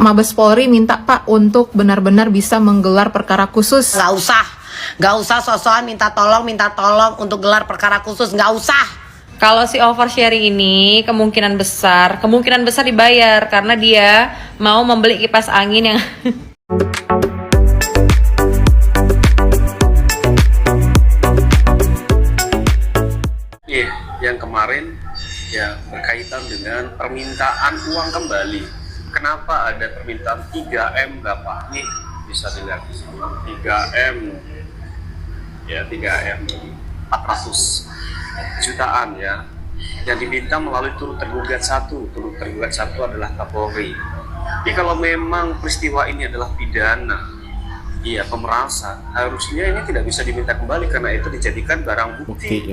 Mabes Polri minta Pak untuk benar-benar bisa menggelar perkara khusus. Nggak usah sosokan minta tolong untuk gelar perkara khusus, nggak usah. Kalau si oversharing ini kemungkinan besar dibayar karena dia mau membeli kipas angin yang yang kemarin ya berkaitan dengan permintaan uang kembali. Kenapa ada permintaan 3M Bapak? Nih bisa dilihat di sini 3M ya 3M 400 jutaan ya yang diminta melalui turut tergugat satu adalah Kapolri. Jadi kalau memang peristiwa ini adalah pidana, iya pemerasan, harusnya ini tidak bisa diminta kembali karena itu dijadikan barang bukti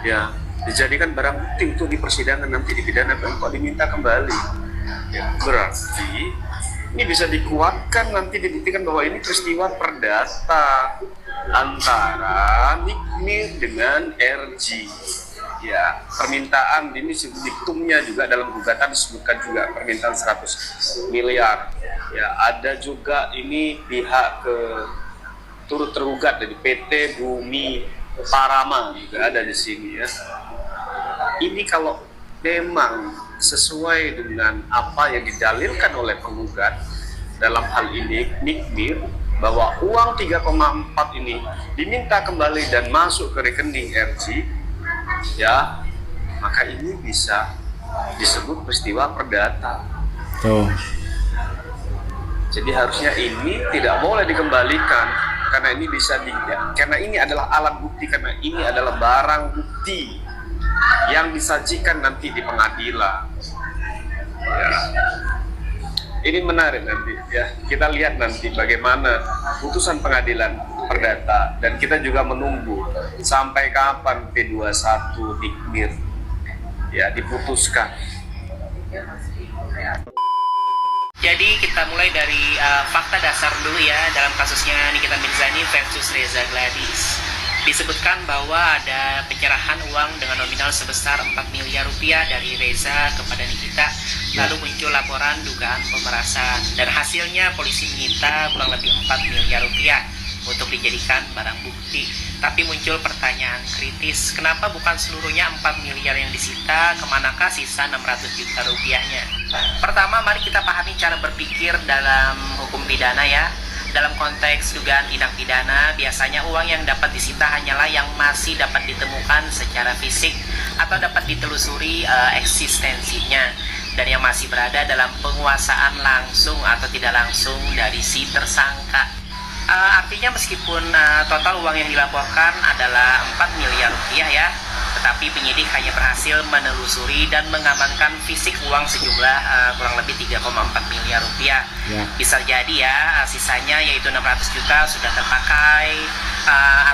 ya dijadikan barang bukti untuk di persidangan nanti di pidana. Kok diminta kembali ya, berarti ini bisa dikuatkan nanti dibuktikan bahwa ini peristiwa perdata antara Nikmir dengan RG ya. Permintaan ini diktumnya juga dalam gugatan disebutkan juga permintaan 100 miliar ya. Ada juga ini pihak turut tergugat dari PT Bumi Parama juga ada di sini ya. Ini kalau memang sesuai dengan apa yang didalilkan oleh penggugat dalam hal ini Nikmir, bahwa uang 3,4 ini diminta kembali dan masuk ke rekening RG ya, maka ini bisa disebut peristiwa perdata. Jadi harusnya ini tidak boleh dikembalikan karena ini karena ini adalah alat bukti, karena ini adalah barang bukti yang disajikan nanti di pengadilan ya. Ini menarik nanti ya, kita lihat nanti bagaimana putusan pengadilan perdata, dan kita juga menunggu sampai kapan P21 Nikmir ya diputuskan. Jadi kita mulai dari fakta dasar dulu ya dalam kasusnya Nikita Mirzani versus Reza Gladys. Disebutkan bahwa ada penyerahan uang dengan nominal sebesar 4 miliar rupiah dari Reza kepada Nikita. Lalu muncul laporan dugaan pemerasan dan hasilnya polisi menyita kurang lebih 4 miliar rupiah untuk dijadikan barang bukti. Tapi muncul pertanyaan kritis, kenapa bukan seluruhnya 4 miliar yang disita, kemanakah sisa 600 juta rupiahnya? Pertama, mari kita pahami cara berpikir dalam hukum pidana ya. Dalam konteks dugaan tindak pidana, biasanya uang yang dapat disita hanyalah yang masih dapat ditemukan secara fisik atau dapat ditelusuri eksistensinya, dan yang masih berada dalam penguasaan langsung atau tidak langsung dari si tersangka. Artinya meskipun total uang yang dilaporkan adalah 4 miliar rupiah ya, tetapi penyidik hanya berhasil menelusuri dan mengamankan fisik uang sejumlah kurang lebih 3,4 miliar rupiah. Bisa jadi ya sisanya yaitu 600 juta sudah terpakai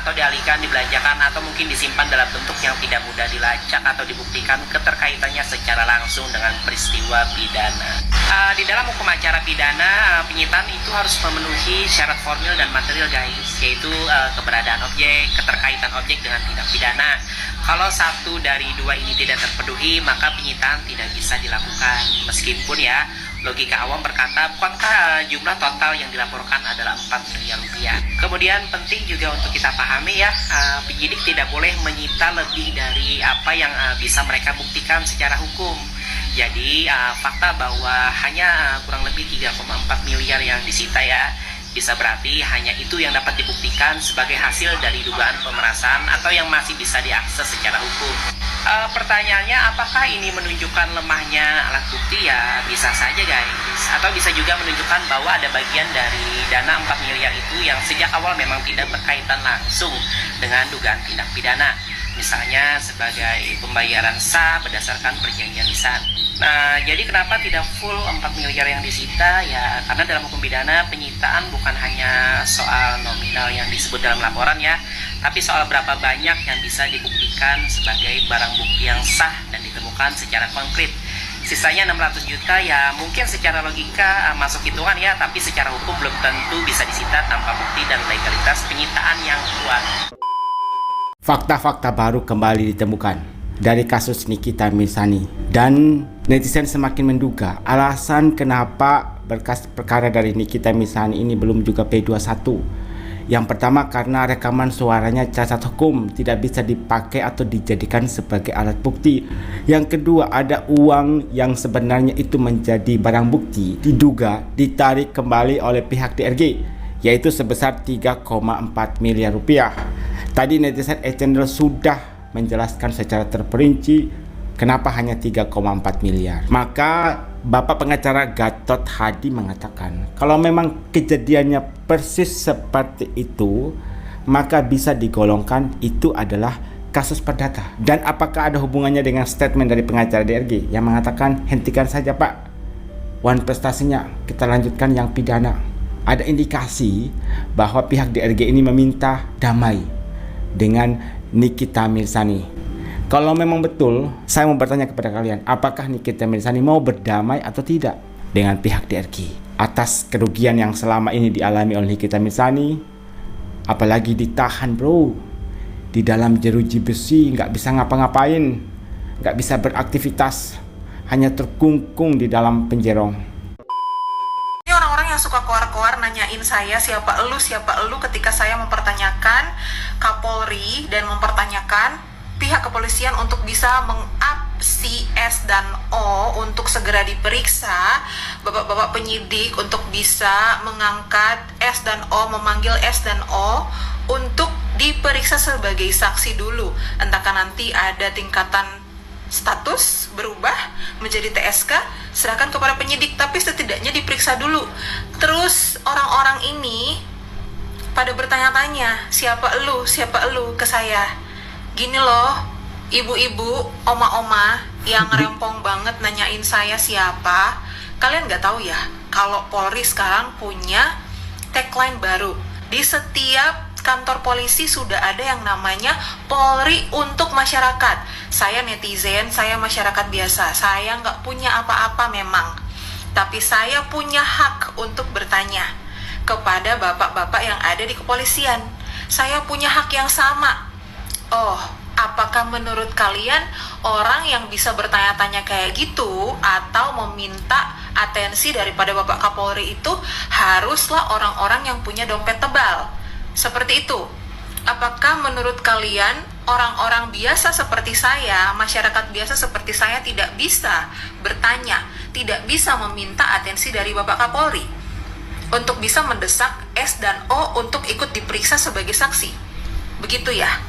atau dialihkan, dibelanjakan, atau mungkin disimpan dalam bentuk yang tidak mudah dilacak atau dibuktikan keterkaitannya secara langsung dengan peristiwa pidana. Di dalam hukum acara pidana, penyitaan itu harus memenuhi syarat formil dan material guys, yaitu keberadaan objek, keterkaitan objek dengan tindak pidana. Kalau satu dari dua ini tidak terpenuhi, maka penyitaan tidak bisa dilakukan. Meskipun ya, logika awam berkata, bukankah jumlah total yang dilaporkan adalah 4 miliar rupiah? Kemudian penting juga untuk kita pahami ya, penyidik tidak boleh menyita lebih dari apa yang bisa mereka buktikan secara hukum. Jadi fakta bahwa hanya kurang lebih 3,4 miliar yang disita ya, bisa berarti hanya itu yang dapat dibuktikan sebagai hasil dari dugaan pemerasan atau yang masih bisa diakses secara hukum. Pertanyaannya, apakah ini menunjukkan lemahnya alat bukti? Ya bisa saja guys, atau bisa juga menunjukkan bahwa ada bagian dari dana 4 miliar itu yang sejak awal memang tidak berkaitan langsung dengan dugaan tindak pidana, misalnya sebagai pembayaran sah berdasarkan perjanjian lisan. Nah, jadi kenapa tidak full 4 miliar yang disita? Ya, karena dalam hukum pidana penyitaan bukan hanya soal nominal yang disebut dalam laporan ya, tapi soal berapa banyak yang bisa dibuktikan sebagai barang bukti yang sah dan ditemukan secara konkret. Sisanya 600 juta ya mungkin secara logika masuk hitungan ya, tapi secara hukum belum tentu bisa disita tanpa bukti dan legalitas penyitaan yang kuat. Fakta-fakta baru kembali ditemukan dari kasus Nikita Mirzani. Dan netizen semakin menduga alasan kenapa berkas perkara dari Nikita Mirzani ini belum juga P21. Yang pertama, karena rekaman suaranya cacat hukum, tidak bisa dipakai atau dijadikan sebagai alat bukti. Yang kedua, ada uang yang sebenarnya itu menjadi barang bukti diduga ditarik kembali oleh pihak DRG, yaitu sebesar 3,4 miliar rupiah. Tadi netizen e-channel sudah menjelaskan secara terperinci kenapa hanya 3,4 miliar. Maka Bapak pengacara Gatot Hadi mengatakan, kalau memang kejadiannya persis seperti itu, maka bisa digolongkan itu adalah kasus perdata. Dan apakah ada hubungannya dengan statement dari pengacara DRG yang mengatakan, hentikan saja Pak, wan prestasinya, kita lanjutkan yang pidana. Ada indikasi bahwa pihak DRG ini meminta damai dengan Nikita Mirzani. Kalau memang betul, saya mau bertanya kepada kalian, apakah Nikita Mirzani mau berdamai atau tidak dengan pihak DRG atas kerugian yang selama ini dialami oleh Nikita Mirzani? Apalagi ditahan bro, di dalam jeruji besi, nggak bisa ngapa-ngapain, nggak bisa beraktivitas, hanya terkungkung di dalam penjerong. Ini orang-orang yang suka koar-koar nanyain saya siapa elu ketika saya mempertanyakan Kapolri dan mempertanyakan pihak kepolisian untuk bisa meng-up si S dan O untuk segera diperiksa, bapak-bapak penyidik untuk bisa mengangkat S dan O, memanggil S dan O untuk diperiksa sebagai saksi dulu. Entahkah nanti ada tingkatan status berubah menjadi TSK, serahkan kepada penyidik, tapi setidaknya diperiksa dulu. Terus orang-orang ini pada bertanya-tanya, siapa elu ke saya. Gini loh, ibu-ibu, oma-oma yang rempong banget nanyain saya siapa. Kalian nggak tahu ya, kalau Polri sekarang punya tagline baru. Di setiap kantor polisi sudah ada yang namanya Polri untuk masyarakat. Saya netizen, saya masyarakat biasa, saya nggak punya apa-apa memang. Tapi saya punya hak untuk bertanya kepada bapak-bapak yang ada di kepolisian. Saya punya hak yang sama. Oh, apakah menurut kalian orang yang bisa bertanya-tanya kayak gitu atau meminta atensi daripada Bapak Kapolri itu haruslah orang-orang yang punya dompet tebal? Seperti itu. Apakah menurut kalian orang-orang biasa seperti saya, masyarakat biasa seperti saya tidak bisa bertanya, tidak bisa meminta atensi dari Bapak Kapolri untuk bisa mendesak S dan O untuk ikut diperiksa sebagai saksi? Begitu ya?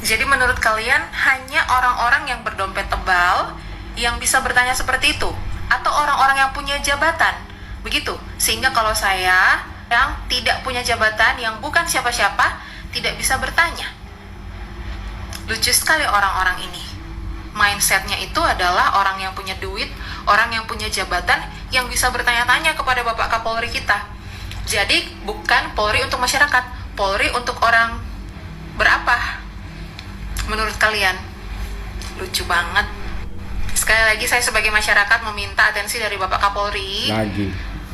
Jadi menurut kalian hanya orang-orang yang berdompet tebal yang bisa bertanya seperti itu? Atau orang-orang yang punya jabatan? Begitu? Sehingga kalau saya yang tidak punya jabatan, yang bukan siapa-siapa, tidak bisa bertanya. Lucu sekali orang-orang ini. Mindsetnya itu adalah orang yang punya duit, orang yang punya jabatan, yang bisa bertanya-tanya kepada Bapak Kapolri kita. Jadi bukan Polri untuk masyarakat, Polri untuk orang berapa? Menurut kalian? Lucu banget. Sekali lagi saya sebagai masyarakat meminta atensi dari Bapak Kapolri.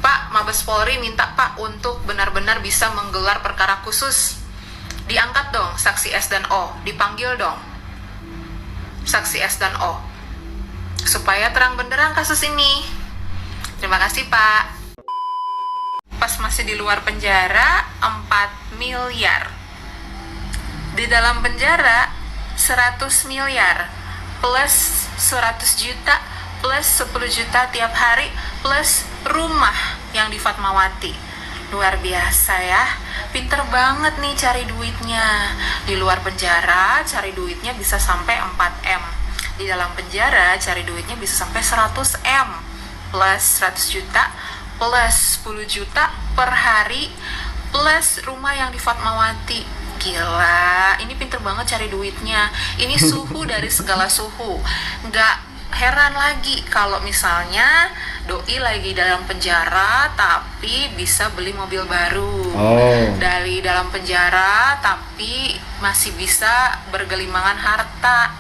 Pak, Mabes Polri minta Pak untuk benar-benar bisa menggelar perkara khusus. Diangkat dong saksi S dan O, dipanggil dong saksi S dan O supaya terang benderang kasus ini. Terima kasih Pak. Pas masih di luar penjara 4 miliar. Di dalam penjara 100 miliar plus 100 juta plus 10 juta tiap hari plus rumah yang di Fatmawati. Luar biasa ya, pinter banget nih cari duitnya. Di luar penjara cari duitnya bisa sampai 4M. Di dalam penjara cari duitnya bisa sampai 100M plus 100 juta plus 10 juta per hari plus rumah yang di Fatmawati. Gila, ini pinter banget cari duitnya. Ini suhu dari segala suhu. Nggak heran lagi kalau misalnya doi lagi dalam penjara tapi bisa beli mobil baru. Dari dalam penjara tapi masih bisa bergelimangan harta.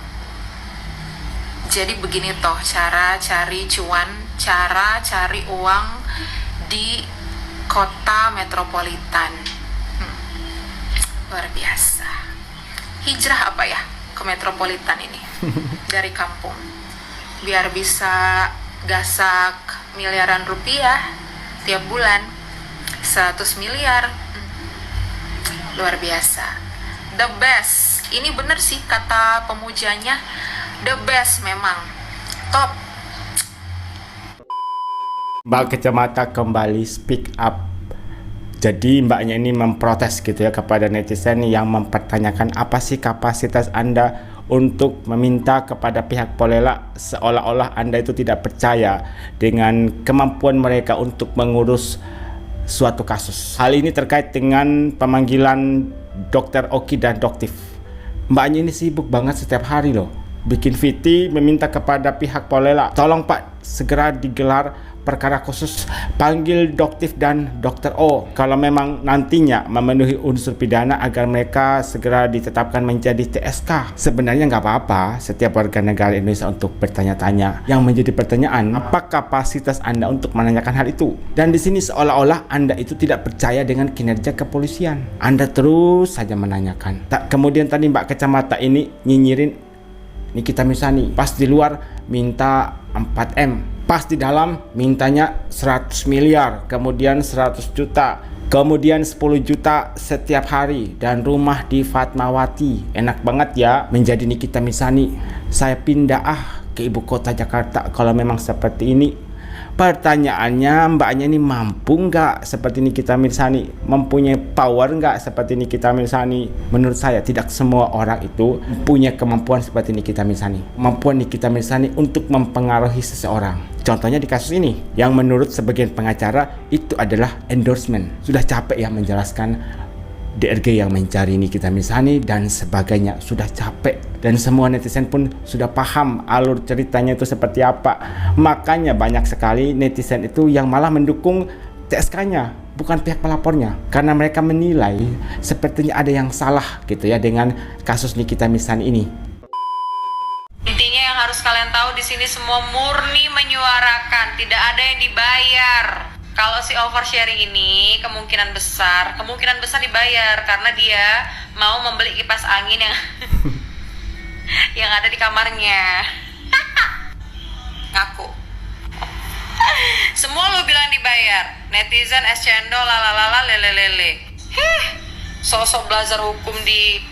Jadi begini toh cara cari cuan, cara cari uang di kota metropolitan. Luar biasa. Hijrah apa ya? ke metropolitan ini dari kampung biar bisa gasak miliaran rupiah tiap bulan, 100 miliar. Luar biasa, the best. Ini bener sih kata pemujanya, the best memang, top. Mbak Kacamata kembali speak up. Jadi mbaknya ini memprotes gitu ya kepada netizen yang mempertanyakan apa sih kapasitas Anda untuk meminta kepada pihak Polela, seolah-olah Anda itu tidak percaya dengan kemampuan mereka untuk mengurus suatu kasus. Hal ini terkait dengan pemanggilan Dr. Oki dan Doktif. Mbaknya ini sibuk banget setiap hari loh, bikin VT meminta kepada pihak Polela, tolong Pak segera digelar perkara khusus, panggil Doktif dan Dr. O kalau memang nantinya memenuhi unsur pidana agar mereka segera ditetapkan menjadi TSK. Sebenarnya nggak apa-apa setiap warga negara Indonesia untuk bertanya-tanya. Yang menjadi pertanyaan, apa kapasitas Anda untuk menanyakan hal itu? Dan di sini seolah-olah Anda itu tidak percaya dengan kinerja kepolisian. Anda terus saja menanyakan. Kemudian tadi Mbak Kacamata ini nyinyirin Nikita Mirzani, pas di luar minta 4M, pas di dalam mintanya 100 miliar, kemudian 100 juta, kemudian 10 juta setiap hari, dan rumah di Fatmawati. Enak banget ya menjadi Nikita Mirzani. Saya pindah ke ibu kota Jakarta kalau memang seperti ini. Pertanyaannya, mbaknya ini mampu nggak seperti Nikita Mirzani? Mempunyai power nggak seperti Nikita Mirzani? Menurut saya tidak semua orang itu punya kemampuan seperti Nikita Mirzani. Kemampuan Nikita Mirzani untuk mempengaruhi seseorang. Contohnya di kasus ini, yang menurut sebagian pengacara itu adalah endorsement. Sudah capek ya menjelaskan DRG yang mencari Nikita Mirzani dan sebagainya, sudah capek, dan semua netizen pun sudah paham alur ceritanya itu seperti apa. Makanya banyak sekali netizen itu yang malah mendukung TSK-nya, bukan pihak pelapornya, karena mereka menilai sepertinya ada yang salah gitu ya dengan kasus Nikita Mirzani ini. Intinya yang harus kalian tahu di sini semua murni menyuarakan, tidak ada yang dibayar. Kalau si oversharing ini kemungkinan besar dibayar karena dia mau membeli kipas angin yang yang ada di kamarnya. Ngaku. Semua lu bilang dibayar. Netizen es cendol lalalala lelelele. Sosok belajar hukum di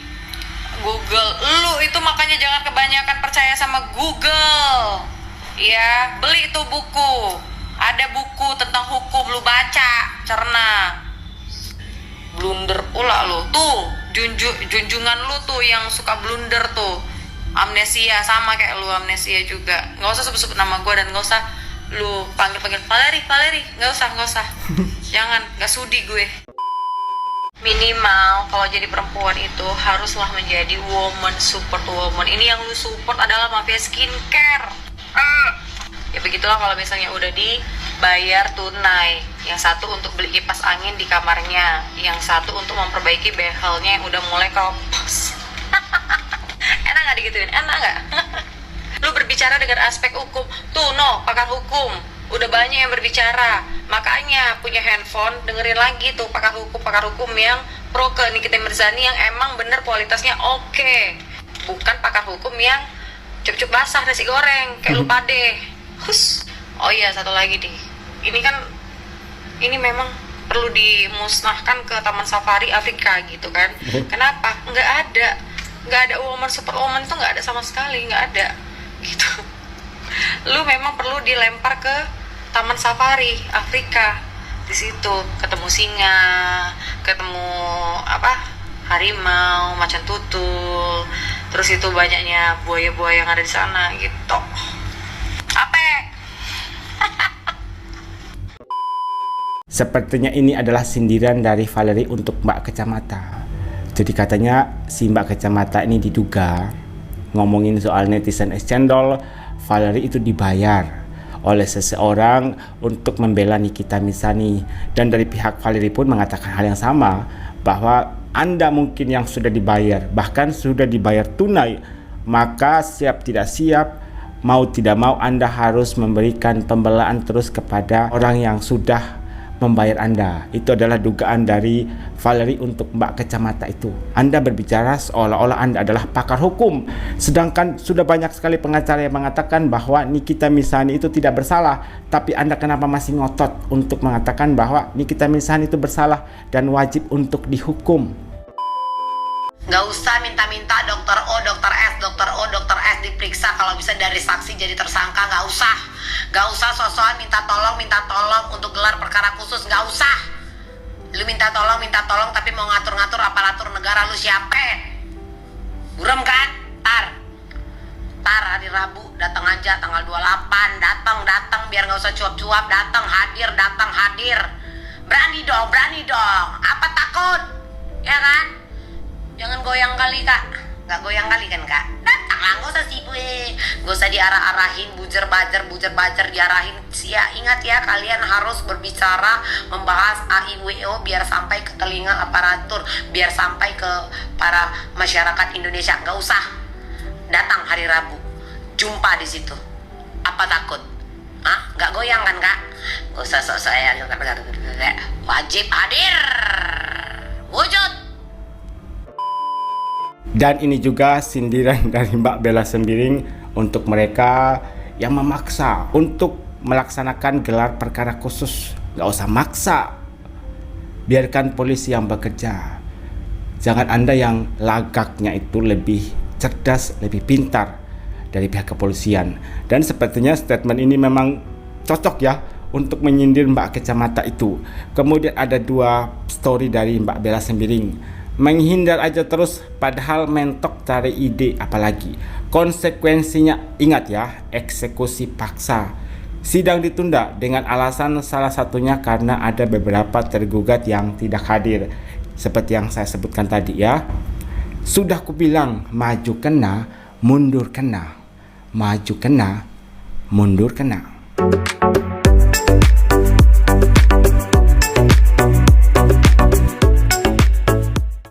Google. Lu itu makanya jangan kebanyakan percaya sama Google. Ya, beli itu buku. Ada buku tentang hukum, lu baca, cerna. Blunder pula lu. Tuh, junjungan lu tuh yang suka blunder tuh. Amnesia, sama kayak lu amnesia juga. Nggak usah sebut-sebut nama gue dan nggak usah lu panggil-panggil Valeri. Nggak usah. Jangan, nggak sudi gue. Minimal kalau jadi perempuan itu haruslah menjadi woman, support woman. Ini yang lu support adalah mafia skincare. Ya begitulah kalau misalnya udah dibayar tunai. Yang satu untuk beli kipas angin di kamarnya, yang satu untuk memperbaiki behelnya yang udah mulai kopos. Enak gak digituin? Enak gak? Lu berbicara dengan aspek hukum. Tuh pakar hukum udah banyak yang berbicara. Makanya punya handphone, dengerin lagi tuh pakar hukum yang pro ke Nikita Mirzani yang emang bener kualitasnya oke. Bukan pakar hukum yang cup-cup basah nasi goreng kayak lu pade. Oh iya, satu lagi nih. Ini memang perlu dimusnahkan ke Taman Safari Afrika gitu kan. Kenapa? Nggak ada woman super woman itu, nggak ada sama sekali, nggak ada gitu. Lu memang perlu dilempar ke Taman Safari Afrika. Di situ ketemu singa, ketemu harimau, macan tutul. Terus itu banyaknya buaya-buaya yang ada di sana gitu. Sepertinya ini adalah sindiran dari Valeri untuk Mbak Kacamata. Jadi katanya si Mbak Kacamata ini diduga ngomongin soal netizen es cendol, Valeri itu dibayar oleh seseorang untuk membela Nikita Mirzani. Dan dari pihak Valeri pun mengatakan hal yang sama, bahwa Anda mungkin yang sudah dibayar, bahkan sudah dibayar tunai, maka siap tidak siap, mau tidak mau Anda harus memberikan pembelaan terus kepada orang yang sudah membayar Anda. Itu adalah dugaan dari Valerie untuk Mbak Kacamata itu. Anda berbicara seolah-olah Anda adalah pakar hukum, sedangkan sudah banyak sekali pengacara yang mengatakan bahwa Nikita Mirzani itu tidak bersalah. Tapi Anda kenapa masih ngotot untuk mengatakan bahwa Nikita Mirzani itu bersalah dan wajib untuk dihukum? Nggak usah minta-minta dokter O, dokter S, dokter O, dokter S diperiksa kalau bisa dari saksi jadi tersangka. Nggak usah. Nggak usah sosokan minta tolong untuk gelar perkara khusus. Nggak usah. Lu minta tolong tapi mau ngatur-ngatur aparatur negara, lu siapa? Buram kan? Tar hari Rabu datang aja tanggal 28. Datang biar nggak usah cuap-cuap. Datang hadir. Berani dong. Apa takut? Ya kan? Jangan goyang kali kak. Nggak goyang kali kan kak? Datang lah, nggak usah sibuk. Nggak usah diarah-arahin, bujer bajer diarahin. Ingat ya, kalian harus berbicara, membahas AIWO biar sampai ke telinga aparatur, biar sampai ke para masyarakat Indonesia. Nggak usah. Datang hari Rabu, jumpa di situ. Apa takut? Nggak goyang kan kak? Nggak usah sok-sok ya. Wajib hadir. Wujud. Dan ini juga sindiran dari Mbak Bella Sembiring untuk mereka yang memaksa untuk melaksanakan gelar perkara khusus. Gak usah maksa, biarkan polisi yang bekerja. Jangan Anda yang lagaknya itu lebih cerdas, lebih pintar dari pihak kepolisian. Dan sepertinya statement ini memang cocok ya untuk menyindir Mbak Kacamata itu. Kemudian ada dua story dari Mbak Bella Sembiring. Menghindar aja terus padahal mentok cari ide, apalagi konsekuensinya. Ingat ya, eksekusi paksa. Sidang ditunda dengan alasan salah satunya karena ada beberapa tergugat yang tidak hadir. Seperti yang saya sebutkan tadi ya. Sudah kubilang maju kena, mundur kena. Maju kena, mundur kena.